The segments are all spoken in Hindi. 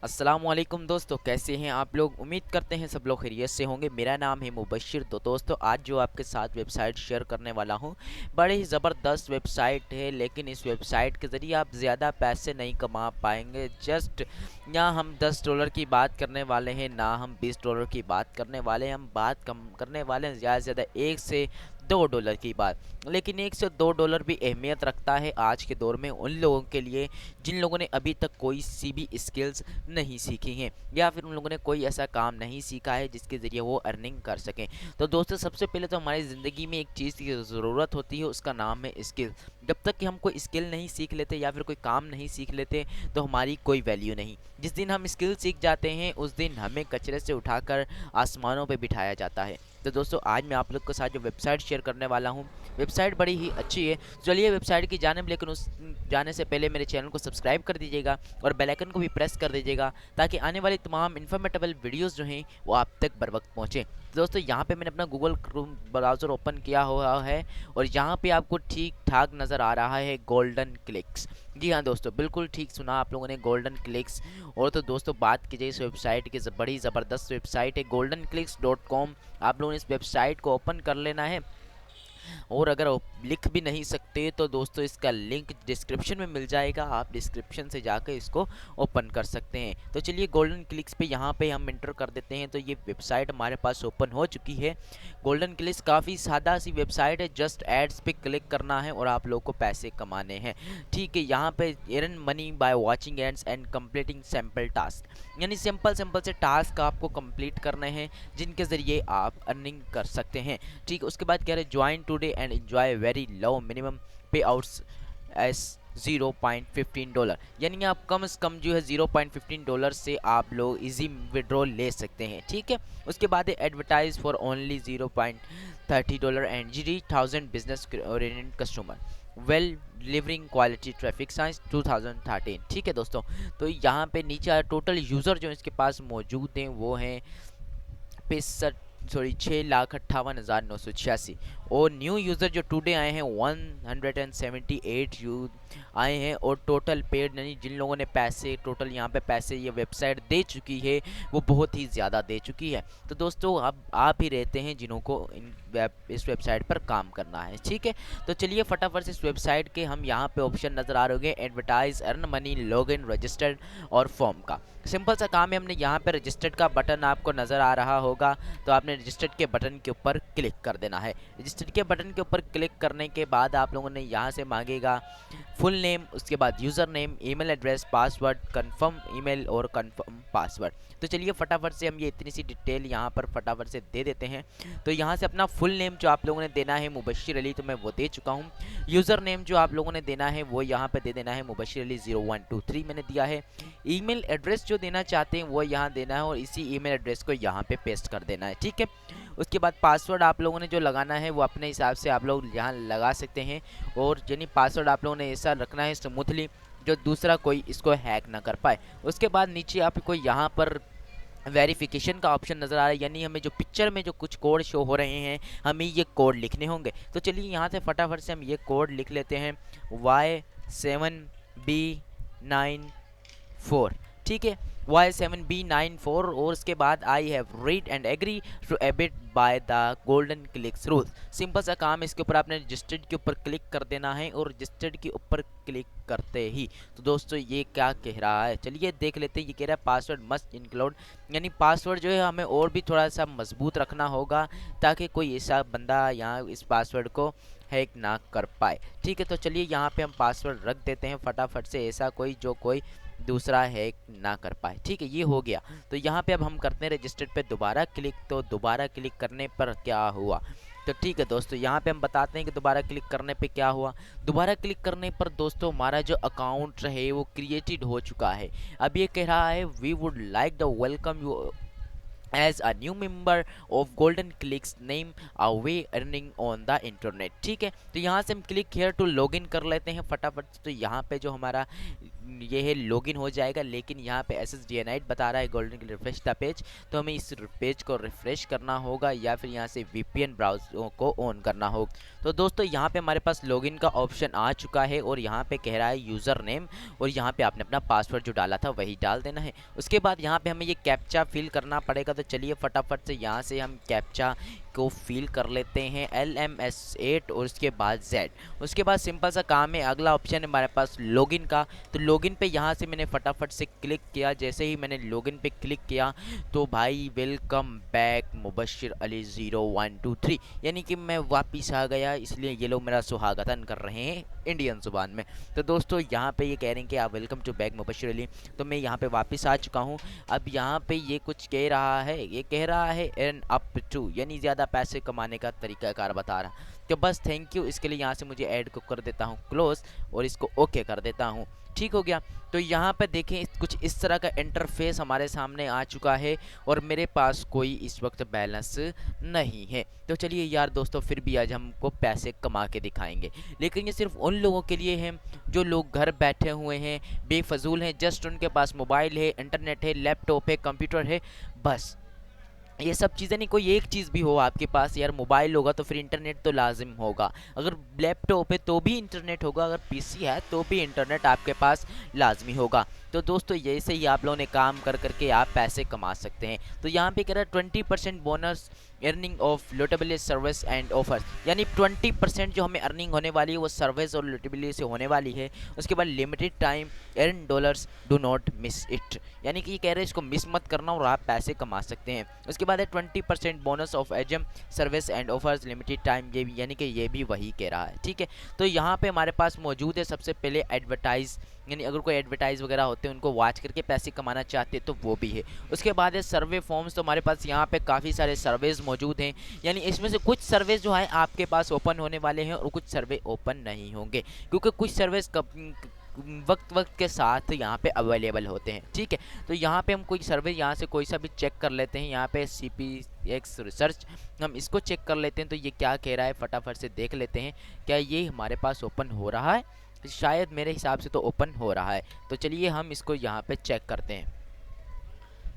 अस्सलामुअलैकुम दोस्तों, कैसे हैं आप लोग। उम्मीद करते हैं सब लोग खैरियत से होंगे। मेरा नाम है मुबशिर। तो दोस्तों, आज जो आपके साथ वेबसाइट शेयर करने वाला हूं, बड़े ही ज़बरदस्त वेबसाइट है। लेकिन इस वेबसाइट के ज़रिए आप ज़्यादा पैसे नहीं कमा पाएंगे। जस्ट यहाँ हम $10 की बात करने वाले हैं, ना हम $20 की बात करने वाले हैं। हम बात कम करने वाले हैं ज़्यादा से ज़्यादा $1 से $2 की बात। लेकिन $1 से $2 भी अहमियत रखता है आज के दौर में उन लोगों के लिए जिन लोगों ने अभी तक कोई सी भी स्किल्स नहीं सीखी हैं, या फिर उन लोगों ने कोई ऐसा काम नहीं सीखा है जिसके ज़रिए वो अर्निंग कर सकें। तो दोस्तों, सबसे पहले तो हमारी ज़िंदगी में एक चीज़ की ज़रूरत होती है, उसका नाम है स्किल। जब तक कि हम कोई स्किल नहीं सीख लेते या फिर कोई काम नहीं सीख लेते, तो हमारी कोई वैल्यू नहीं। जिस दिन हम स्किल सीख जाते हैं, उस दिन हमें कचरे से उठाकर आसमानों पर बिठाया जाता है। तो दोस्तों, आज मैं आप लोग के साथ जो वेबसाइट शेयर करने वाला हूँ, वेबसाइट बड़ी ही अच्छी है। चलिए वेबसाइट की जानिब, लेकिन उस जाने से पहले मेरे चैनल को सब्सक्राइब कर दीजिएगा और बेल आइकन को भी प्रेस कर दीजिएगा, ताकि आने वाली तमाम इन्फॉर्मेटिव वीडियोस जो हैं वो आप तक बर वक्त पहुँचें। तो दोस्तों, यहाँ पे मैंने अपना गूगल क्रोम ब्राउज़र ओपन किया हुआ है और यहाँ पे आपको ठीक ठाक नज़र आ रहा है गोल्डन क्लिक्स। जी हाँ दोस्तों, बिल्कुल ठीक सुना आप लोगों ने, गोल्डन क्लिक्स। और तो दोस्तों, बात की जाए इस वेबसाइट की, बड़ी ज़बरदस्त वेबसाइट है goldenclicks.com। आप लोगों ने इस वेबसाइट को ओपन कर लेना है। और अगर आप लिख भी नहीं सकते तो दोस्तों, इसका लिंक डिस्क्रिप्शन में मिल जाएगा, आप डिस्क्रिप्शन से जाकर इसको ओपन कर सकते हैं। तो चलिए गोल्डन क्लिक्स पे यहाँ पे हम इंटर कर देते हैं। तो ये वेबसाइट हमारे पास ओपन हो चुकी है। गोल्डन क्लिक्स काफ़ी सादा सी वेबसाइट है, जस्ट एड्स पे क्लिक करना है और आप लोग को पैसे कमाने हैं। ठीक है, यहाँ पे earn money by watching ads and completing sample task, यानी सिंपल सिंपल से टास्क आपको कंप्लीट करने हैं जिनके ज़रिए आप अर्निंग कर सकते हैं। ठीक है, उसके बाद कह रहे join today and enjoy very low minimum पे आउट्स एस $0.15, यानी आप कम से कम जो है $0.15 से आप लोग इजी विड्रॉल ले सकते हैं। ठीक है, उसके बाद advertise for only $0.30 and $1000 business oriented customer well delivering quality traffic science 2013। ठीक है दोस्तों, तो यहाँ पे नीचे टोटल यूज़र जो इसके पास मौजूद हैं वो हैं 6,58,986। और न्यू यूज़र जो टुडे आए हैं 178 यू आए हैं। और टोटल पेड, यानी जिन लोगों ने पैसे टोटल यहाँ पे पैसे ये वेबसाइट दे चुकी है वो बहुत ही ज़्यादा दे चुकी है। तो दोस्तों, अब आप ही रहते हैं जिन्हों को इस वेबसाइट पर काम करना है। ठीक है, तो चलिए फटाफट से इस वेबसाइट के हम यहाँ पे ऑप्शन नज़र आ रहे हैं, advertise, earn money, log in, registered और फॉर्म का। सिंपल सा काम है, हमने यहाँ पे रजिस्टर्ड का बटन आपको नज़र आ रहा होगा, तो आपने रजिस्टर्ड के बटन के ऊपर क्लिक कर देना है। रजिस्टर्ड के बटन के ऊपर क्लिक करने के बाद आप लोगों ने यहाँ से मांगेगा फुल नेम, उसके बाद user name, email address, password, confirm email और कंफर्म पासवर्ड। तो चलिए फटाफट से हम ये इतनी सी डिटेल यहाँ पर फटाफट से दे देते हैं। तो यहाँ से अपना फुल नेम जो आप लोगों ने देना है मुबशिर अली, तो मैं वो दे चुका हूँ। यूज़र नेम जो आप लोगों ने देना है वो यहाँ पे दे देना है मुबशिर अली 0123 मैंने दिया है। ईमेल एड्रेस जो देना चाहते हैं वो यहाँ देना है और इसी ईमेल एड्रेस को यहाँ पे पेस्ट कर देना है। ठीक है, उसके बाद पासवर्ड आप लोगों ने जो लगाना है वो अपने हिसाब से आप लोग यहाँ लगा सकते हैं। और यानी पासवर्ड आप लोगों ने ऐसा रखना है स्मूथली जो दूसरा कोई इसको हैक ना कर पाए। उसके बाद नीचे आपको यहाँ पर वेरिफिकेशन का ऑप्शन नज़र आ रहा है, यानी हमें जो पिक्चर में जो कुछ कोड शो हो रहे हैं हमें ये कोड लिखने होंगे। तो चलिए यहाँ से फटाफट से हम ये कोड लिख लेते हैं Y7B94। ठीक है, Y7B94। और उसके बाद I have read and agree to abide by the Golden Clicks rules. Simple सा काम है, इसके ऊपर आपने रजिस्टर्ड के ऊपर क्लिक कर देना है और रजिस्टर्ड के ऊपर क्लिक करते ही तो दोस्तों ये क्या कह रहा है, चलिए देख लेते हैं। ये कह रहा है पासवर्ड मस्ट इंक्लूड, यानी पासवर्ड जो है हमें और भी थोड़ा सा मजबूत रखना होगा ताकि कोई ऐसा बंदा यहाँ इस पासवर्ड को हैक ना कर पाए। ठीक है, तो चलिए यहाँ पे हम पासवर्ड रख देते हैं फटाफट से, ऐसा कोई जो कोई दूसरा हैक ना कर पाए। ठीक है, ये हो गया। तो यहाँ पे अब हम करते हैं रजिस्टर्ड पे दोबारा क्लिक। तो दोबारा क्लिक करने पर क्या हुआ, तो ठीक है दोस्तों, यहाँ पे हम बताते हैं कि दोबारा क्लिक करने पे क्या हुआ। दोबारा क्लिक करने पर दोस्तों हमारा जो अकाउंट है वो क्रिएटेड हो चुका है। अब ये कह रहा है we would like the welcome you as a new member of Golden Clicks name a way earning on the internet. ठीक है, तो यहाँ से हम click here to log in कर लेते हैं फटाफट। तो यहाँ पे जो हमारा ये है लॉगिन हो जाएगा, लेकिन यहाँ पे SSDNite बता रहा है गोल्डन रिफ्रेश द पेज। तो हमें इस पेज को रिफ्रेश करना होगा या फिर यहाँ से VPN ब्राउज़र को ऑन करना होगा। तो दोस्तों यहाँ पे हमारे पास लॉगिन का ऑप्शन आ चुका है और यहाँ पे कह रहा है यूज़र नेम, और यहाँ पे आपने अपना पासवर्ड जो डाला था वही डाल देना है। उसके बाद यहाँ पे हमें ये कैप्चा फिल करना पड़ेगा। तो चलिए फटाफट से यहाँ से हम कैप्चा को फिल कर लेते हैं, LMS8 और उसके बाद Z। उसके बाद सिंपल सा काम है, अगला ऑप्शन है हमारे पास लॉगिन का। तो लॉगिन पे यहाँ से मैंने फटाफट से क्लिक किया। जैसे ही मैंने लॉगिन पे क्लिक किया तो भाई वेलकम बैक मुबशिर अली 0123, यानी कि मैं वापिस आ गया, इसलिए ये लोग मेरा सुहागतन कर रहे हैं इंडियन जुबान में। तो दोस्तों यहाँ पे ये कह रहे हैं कि आप welcome to back Mubashir Ali. तो मैं यहाँ पे वापस आ चुका हूँ। अब यहाँ पे ये कुछ कह रहा है, ये कह रहा है एर्न अप टू, यानी ज़्यादा पैसे कमाने का तरीकाकार बता रहा। तो बस थैंक यू, इसके लिए यहाँ से मुझे ऐड को कर देता हूँ क्लोज और इसको ओके कर देता हूँ। ठीक हो गया। तो यहाँ पे देखें कुछ इस तरह का इंटरफेस हमारे सामने आ चुका है और मेरे पास कोई इस वक्त बैलेंस नहीं है। तो चलिए यार दोस्तों, फिर भी आज हमको पैसे कमा के दिखाएंगे, लेकिन ये सिर्फ उन लोगों के लिए है जो लोग घर बैठे हुए हैं, बेफजूल हैं, जस्ट उनके पास मोबाइल है, इंटरनेट है, लैपटॉप है, कंप्यूटर है, बस ये सब चीज़ें नहीं। कोई एक चीज़ भी हो आपके पास, यार मोबाइल होगा तो फिर इंटरनेट तो लाजिम होगा, अगर लैपटॉप है तो भी इंटरनेट होगा, अगर पीसी है तो भी इंटरनेट आपके पास लाजमी होगा। तो दोस्तों जैसे ही आप लोगों ने काम कर करके आप पैसे कमा सकते हैं। तो यहाँ पे कह रहा है 20% बोनस अर्निंग ऑफ लोटेबल सर्विस एंड ऑफर्स, यानी 20% जो हमें अर्निंग होने वाली है वो सर्विस और लोटेबिलिटी से होने वाली है। उसके बाद limited time earn dollars, do not miss it, यानी कि ये कह रहे हैं इसको मिस मत करना और आप पैसे कमा सकते हैं। उसके बाद है 20% बोनस ऑफ एजम service and offers limited time, ये भी यानी कि ये भी वही कह रहा है। ठीक है, तो यहाँ पे हमारे पास मौजूद है सबसे पहले एडवर्टाइज, यानी अगर कोई एडवर्टाइज वगैरह होते हैं उनको वॉच करके पैसे कमाना चाहते हैं तो वो भी है। उसके बाद है सर्वे फॉर्म्स। तो हमारे पास यहाँ पे काफ़ी सारे सर्वेज मौजूद हैं, यानी इसमें से कुछ सर्वेज जो है आपके पास ओपन होने वाले हैं और कुछ सर्वे ओपन नहीं होंगे, क्योंकि कुछ सर्वेज वक्त वक्त के साथ यहाँ पे अवेलेबल होते हैं। ठीक है, तो यहाँ पे हम कोई सर्वे यहाँ से कोई सा भी चेक कर लेते हैं। यहाँ पे CPX रिसर्च हम इसको चेक कर लेते हैं, तो ये क्या कह रहा है फटाफट से देख लेते हैं। क्या ये हमारे पास ओपन हो रहा है? शायद मेरे हिसाब से तो ओपन हो रहा है। तो चलिए हम इसको यहाँ पे चेक करते हैं।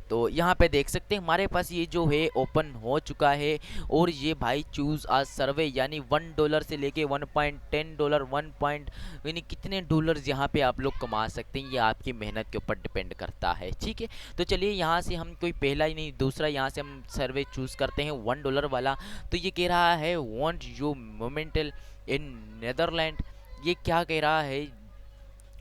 तो यहाँ पे देख सकते हैं हमारे पास ये जो है ओपन हो चुका है, और ये भाई चूज़ आज सर्वे, यानी $1 से लेके $1.10 यानी कितने डॉलर्स यहाँ पे आप लोग कमा सकते हैं, ये आपकी मेहनत के ऊपर डिपेंड करता है। ठीक है, तो चलिए यहाँ से हम कोई पहला ही नहीं दूसरा यहाँ से हम सर्वे चूज़ करते हैं $1 वाला। तो ये कह रहा है वॉन्ट यू मोमेंटल इन नेदरलैंड, ये क्या कह रहा है,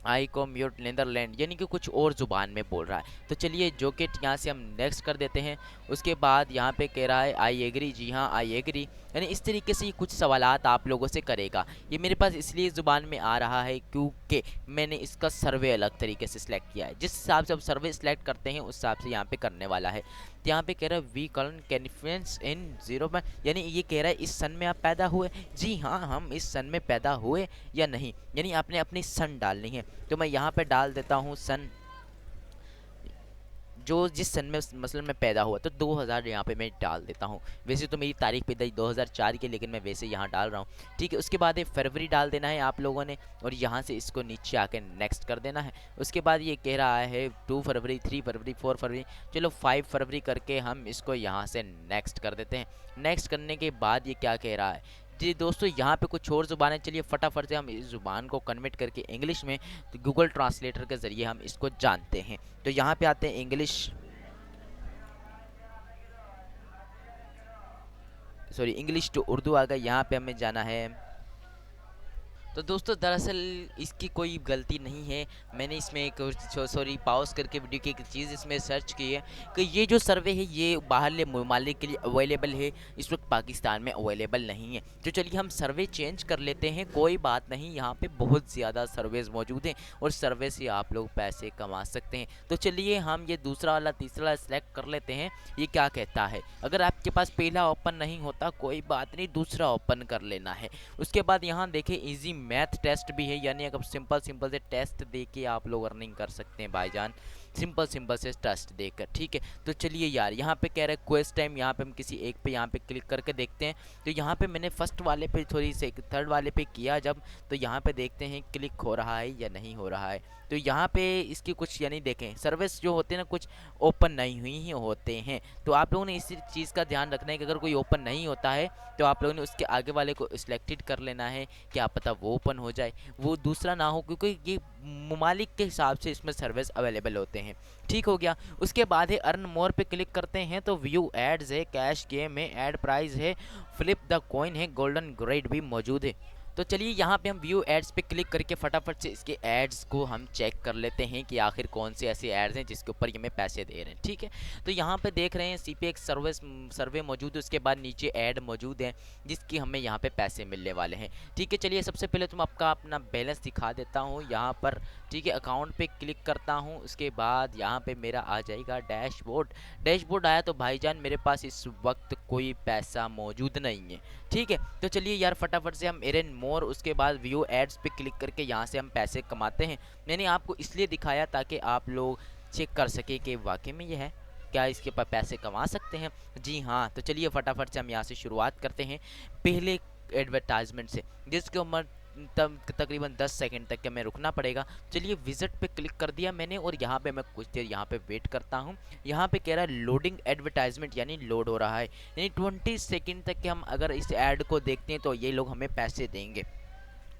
आई कॉम्यूट नीदरलैंड, यानी कि कुछ और ज़ुबान में बोल रहा है। तो चलिए जो कि यहाँ से हम नेक्स्ट कर देते हैं। उसके बाद यहाँ पे कह रहा है आई एग्री, जी हाँ आई एग्री, यानी इस तरीके से कुछ सवालात आप लोगों से करेगा। ये मेरे पास इसलिए ज़ुबान में आ रहा है क्योंकि मैंने इसका सर्वे अलग तरीके से सिलेक्ट किया है, जिस हिसाब से आप सर्वे सिलेक्ट करते हैं उस हिसाब से यहाँ पे करने वाला है। तो यहाँ पे कह रहा है वी कॉलन कैनिफेंस इन 0, यानी ये कह रहा है इस सन में आप पैदा हुए, जी हाँ हम इस सन में पैदा हुए या नहीं, यानी आपने अपनी सन डालनी है। तो मैं यहाँ पे डाल देता हूँ सन, जो जिस सन में मसलन मैं पैदा हुआ, तो 2000 यहाँ पे मैं डाल देता हूँ। वैसे तो मेरी तारीख पैदाइश 2004 की, लेकिन मैं वैसे यहाँ डाल रहा हूँ। ठीक है, उसके बाद ये फरवरी डाल देना है आप लोगों ने, और यहाँ से इसको नीचे आके नेक्स्ट कर देना है। उसके बाद ये कह रहा है 2 फरवरी, 3 फरवरी, 4 फरवरी, चलो 5 फरवरी करके हम इसको यहाँ से नेक्स्ट कर देते हैं। नेक्स्ट करने के बाद ये क्या कह रहा है जी दोस्तों, यहाँ पे कुछ और ज़ुबानें, चलिए फटाफट से हम इस ज़ुबान को कन्वर्ट करके इंग्लिश में, तो गूगल ट्रांसलेटर के ज़रिए हम इसको जानते हैं। तो यहाँ पे आते हैं English, sorry English to Urdu आ गया, यहाँ पे हमें जाना है। तो दोस्तों दरअसल इसकी कोई गलती नहीं है, मैंने इसमें एक सॉरी पॉज करके वीडियो की एक चीज़ इसमें सर्च की है कि ये जो सर्वे है ये बाहरले ममालिक के लिए अवेलेबल है, इस वक्त पाकिस्तान में अवेलेबल नहीं है। तो चलिए हम सर्वे चेंज कर लेते हैं, कोई बात नहीं, यहाँ पे बहुत ज़्यादा सर्वेज मौजूद हैं और सर्वे से आप लोग पैसे कमा सकते हैं। तो चलिए हम ये दूसरा वाला तीसरा वाला सेलेक्ट कर लेते हैं। ये क्या कहता है, अगर आपके पास पहला ओपन नहीं होता कोई बात नहीं, दूसरा ओपन कर लेना है। उसके बाद यहाँ देखें ईजी मैथ टेस्ट भी है, यानी अगर सिंपल से टेस्ट दे के आप लोग अर्निंग कर सकते हैं भाईजान। सिंपल सिंपल से ट्रस्ट देकर। ठीक है, तो चलिए यार यहाँ पे कह रहा है क्वेस्ट टाइम, यहाँ पे हम किसी एक पे यहाँ पे क्लिक करके देखते हैं। तो यहाँ पे मैंने फर्स्ट वाले पे थोड़ी से थर्ड वाले पे किया जब, तो यहाँ पे देखते हैं क्लिक हो रहा है या नहीं हो रहा है। तो यहाँ पे इसकी कुछ यानी देखें सर्विस जो होते हैं ना कुछ ओपन नहीं हुई ही होते हैं। तो आप लोगों ने इसी चीज़ का ध्यान रखना है कि अगर कोई ओपन नहीं होता है तो आप लोगों ने उसके आगे वाले को सिलेक्टेड कर लेना है, क्या पता वो ओपन हो जाए, वो दूसरा ना हो, क्योंकि ये ममालिक के हिसाब से इसमें सर्विस अवेलेबल होते हैं। ठीक हो गया। उसके बाद है अर्न मोर पे क्लिक करते हैं तो व्यू एड्स है, कैश गेम है, एड प्राइस है, फ्लिप द कॉइन है, गोल्डन ग्रेड भी मौजूद है। तो चलिए यहाँ पे हम व्यू एड्स पे क्लिक करके फटाफट से इसके एड्स को हम चेक कर लेते हैं कि आखिर कौन से ऐसे एड्स हैं जिसके ऊपर ये हमें पैसे दे रहे हैं। ठीक है, तो यहाँ पे देख रहे हैं CPX सर्वे मौजूद है, उसके बाद नीचे ऐड मौजूद है जिसकी हमें यहाँ पे पैसे मिलने वाले हैं। ठीक है, चलिए सबसे पहले तुम आपका अपना बैलेंस दिखा देता हूँ यहाँ पर। ठीक है, अकाउंट पे क्लिक करता हूँ, उसके बाद यहाँ पे मेरा आ जाएगा डैशबोर्ड। डैशबोर्ड आया तो भाईजान मेरे पास इस वक्त कोई पैसा मौजूद नहीं है। ठीक है, तो चलिए यार फटाफट से हम एरन मोर, उसके बाद व्यू एड्स पे क्लिक करके यहाँ से हम पैसे कमाते हैं। मैंने आपको इसलिए दिखाया ताकि आप लोग चेक कर सके कि वाकई में ये है क्या इसके पास पैसे कमा सकते हैं। जी हाँ, तो चलिए फटाफट से हम यहाँ से शुरुआत करते हैं पहले एडवर्टाइजमेंट से, जिसके उम्र तकरीबन 10 सेकंड तक के हमें रुकना पड़ेगा। चलिए विजिट पे क्लिक कर दिया मैंने और यहाँ पे मैं कुछ देर यहाँ पे वेट करता हूँ। यहाँ पे कह रहा है लोडिंग एडवर्टाइजमेंट, यानी लोड हो रहा है, यानी 20 सेकंड तक के हम अगर इस ऐड को देखते हैं तो ये लोग हमें पैसे देंगे।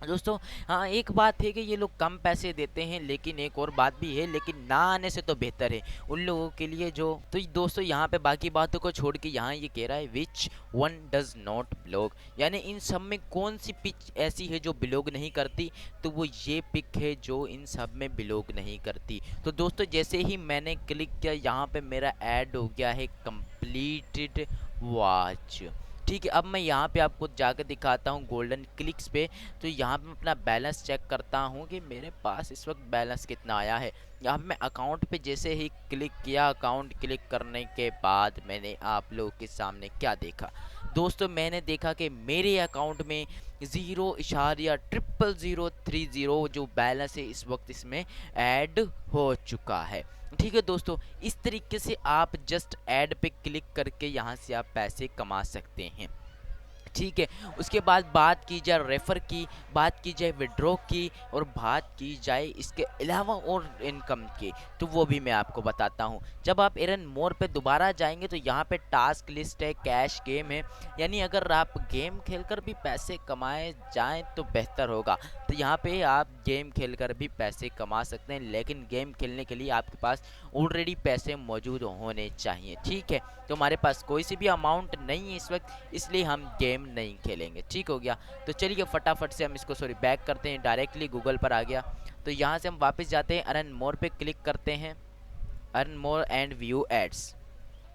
दोस्तों हाँ, एक बात है कि ये लोग कम पैसे देते हैं, लेकिन एक और बात भी है, लेकिन ना आने से तो बेहतर है उन लोगों के लिए जो। तो दोस्तों यहाँ पे बाकी बातों को छोड़ के यहाँ ये कह रहा है विच वन डज नॉट बिलोंग, यानी इन सब में कौन सी पिच ऐसी है जो बिलोंग नहीं करती, तो वो ये पिक है जो इन सब में बिलोंग नहीं करती। तो दोस्तों जैसे ही मैंने क्लिक किया यहाँ पे मेरा ऐड हो गया है कंप्लीटेड वॉच। ठीक है, अब मैं यहाँ पे आपको जाकर दिखाता हूँ गोल्डन क्लिक्स पे। तो यहाँ पे मैं अपना बैलेंस चेक करता हूँ कि मेरे पास इस वक्त बैलेंस कितना आया है। यहाँ पे मैं अकाउंट पे जैसे ही क्लिक किया, अकाउंट क्लिक करने के बाद मैंने आप लोगों के सामने क्या देखा दोस्तों, मैंने देखा कि मेरे अकाउंट में 0.00030 जो बैलेंस है इस वक्त इसमें ऐड हो चुका है। ठीक है दोस्तों, इस तरीके से आप जस्ट ऐड पे क्लिक करके यहाँ से आप पैसे कमा सकते हैं। ठीक है, उसके बाद बात की जाए रेफ़र की, बात की जाए विड्रॉ की, और बात की जाए इसके अलावा और इनकम की, तो वो भी मैं आपको बताता हूँ। जब आप एरन मोर पे दोबारा जाएंगे तो यहाँ पे टास्क लिस्ट है, कैश गेम है, यानी अगर आप गेम खेलकर भी पैसे कमाए जाएं तो बेहतर होगा। तो यहाँ पे आप गेम खेलकर भी पैसे कमा सकते हैं, लेकिन गेम खेलने के लिए आपके पास ऑलरेडी पैसे मौजूद होने चाहिए। ठीक है, तो हमारे पास कोई सी भी अमाउंट नहीं है इस वक्त, इसलिए हम गेम नहीं खेलेंगे। ठीक हो गया, तो चलिए फटाफट से हम इसको बैक करते हैं, डायरेक्टली गूगल पर आ गया। तो यहाँ से हम वापस जाते हैं, अर्न मोर पे क्लिक करते हैं, earn more and view ads.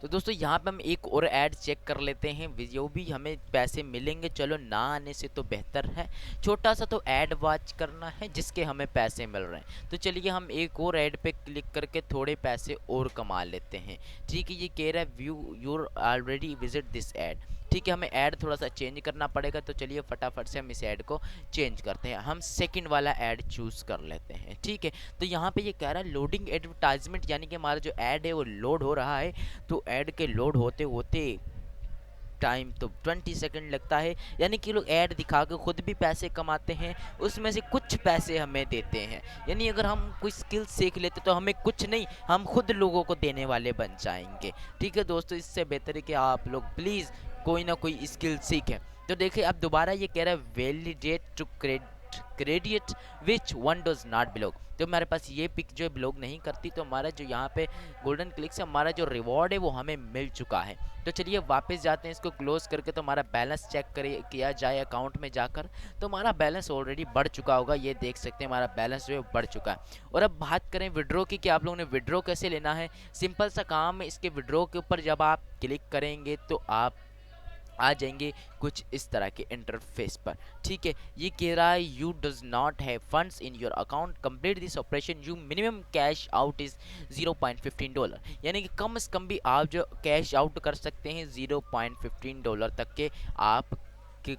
तो दोस्तों यहाँ पे हम एक और ऐड चेक कर लेते हैं, जो भी हमें पैसे मिलेंगे, चलो ना आने से तो बेहतर है छोटा सा तो ऐड वॉच करना है जिसके हमें पैसे मिल रहे हैं। तो चलिए हम एक और ऐड पे क्लिक करके थोड़े पैसे और कमा लेते हैं। ठीक है, ये कह रहा है view your already visit this ad. ठीक है, हमें ऐड थोड़ा सा चेंज करना पड़ेगा, तो चलिए फटाफट से हम इस ऐड को चेंज करते हैं, हम सेकंड वाला ऐड चूज़ कर लेते हैं। ठीक है, तो यहाँ पे ये कह रहा है लोडिंग एडवर्टाइजमेंट, यानी कि हमारा जो ऐड है वो लोड हो रहा है। तो ऐड के लोड होते होते टाइम तो 20 सेकंड लगता है, यानी कि लोग ऐड दिखा के खुद भी पैसे कमाते हैं, उसमें से कुछ पैसे हमें देते हैं। यानी अगर हम कोई स्किल सीख लेते तो हमें कुछ नहीं, हम खुद लोगों को देने वाले बन जाएंगे। ठीक है दोस्तों, इससे बेहतर है कि आप लोग प्लीज़ कोई ना कोई स्किल सीखें। तो देखिए अब दोबारा ये कह रहा है validate to credit which one does not belong. तो हमारे पास ये पिक जो बिलोंग नहीं करती, तो हमारा जो यहाँ पे गोल्डन क्लिक से हमारा जो रिवॉर्ड है वो हमें मिल चुका है। तो चलिए वापस जाते हैं, इसको क्लोज करके तो हमारा बैलेंस चेक किया जाए अकाउंट में जाकर, तो हमारा बैलेंस ऑलरेडी बढ़ चुका होगा। ये देख सकते हैं हमारा बैलेंस जो है बढ़ चुका है। और अब बात करें विड्रॉ की कि आप लोगों ने विड्रॉ कैसे लेना है। सिंपल सा काम है, इसके विड्रॉ के ऊपर जब आप क्लिक करेंगे तो आप आ जाएंगे कुछ इस तरह के इंटरफेस पर। ठीक है, ये कह रहा है you does not have funds in your account, complete this operation you minimum cash out is $0.15, यानी कि कम से कम भी आप जो कैश आउट कर सकते हैं $0.15 तक के आप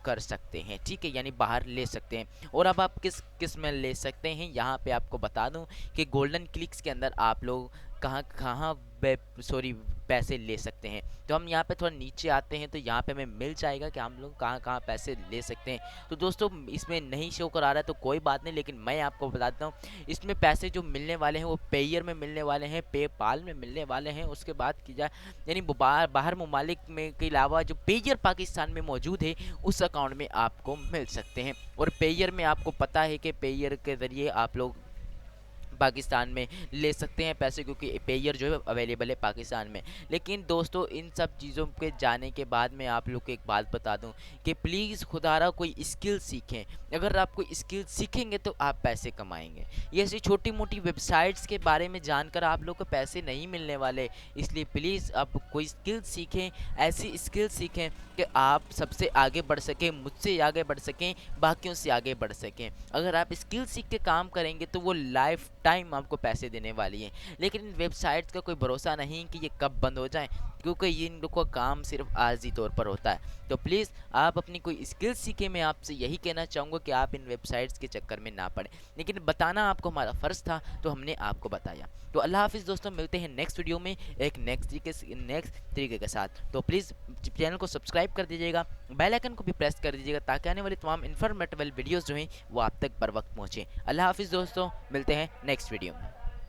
कर सकते हैं, ठीक है, यानी बाहर ले सकते हैं। और अब आप किस किस में ले सकते हैं, यहाँ पे आपको बता दूं कि गोल्डन क्लिक्स के अंदर आप लोग कहाँ कहाँ पैसे ले सकते हैं। तो हम यहाँ पे थोड़ा नीचे आते हैं तो यहाँ पे हमें मिल जाएगा कि हम लोग कहाँ कहाँ पैसे ले सकते हैं। तो दोस्तों इसमें नहीं शो करा रहा है तो कोई बात नहीं, लेकिन मैं आपको बताता हूँ इसमें पैसे जो मिलने वाले हैं वो पेयर में मिलने वाले हैं, पेपाल में मिलने वाले हैं। उसके बाद की जाए यानी बाहर ममालिक में के अलावा जो पेयर पाकिस्तान में मौजूद है उस अकाउंट में आपको मिल सकते हैं। और पेयर में आपको पता है कि पेयर के ज़रिए आप लोग पाकिस्तान में ले सकते हैं पैसे, क्योंकि पेयर जो है अवेलेबल है पाकिस्तान में। लेकिन दोस्तों इन सब चीज़ों के जाने के बाद मैं आप लोग को एक बात बता दूं कि प्लीज़ खुदारा कोई स्किल सीखें। अगर आप कोई स्किल सीखेंगे तो आप पैसे कमाएंगे। ये ऐसी छोटी मोटी वेबसाइट्स के बारे में जानकर आप लोग को पैसे नहीं मिलने वाले, इसलिए प्लीज़ आप कोई स्किल सीखें, ऐसी स्किल सीखें कि आप सबसे आगे बढ़ सकें, मुझसे आगे बढ़ सकें, बाकियों से आगे बढ़ सकें। अगर आप स्किल सीख के काम करेंगे तो वो लाइफ टाइम आपको पैसे देने वाली है। लेकिन इन वेबसाइट्स का कोई भरोसा नहीं कि ये कब बंद हो जाए, क्योंकि ये इन लोगों का काम सिर्फ आर्जी तौर पर होता है। तो प्लीज़ आप अपनी कोई स्किल सीखें। मैं आपसे यही कहना चाहूँगा कि आप इन वेबसाइट्स के चक्कर में ना पड़े, लेकिन बताना आपको हमारा फ़र्ज़ था तो हमने आपको बताया। तो अल्लाह हाफिज़ दोस्तों, मिलते हैं नेक्स्ट वीडियो में एक नेक्स्ट तरीके के साथ। तो प्लीज़ चैनल को सब्सक्राइब कर दीजिएगा, बेल आइकन को भी प्रेस कर दीजिएगा ताकि आने वाली तमाम इन्फॉर्मेटिव वीडियोज़ जो हैं वो आप तक बर वक्त पहुँचें। अल्लाह हाफिज़ दोस्तों, मिलते हैं नेक्स्ट वीडियो में।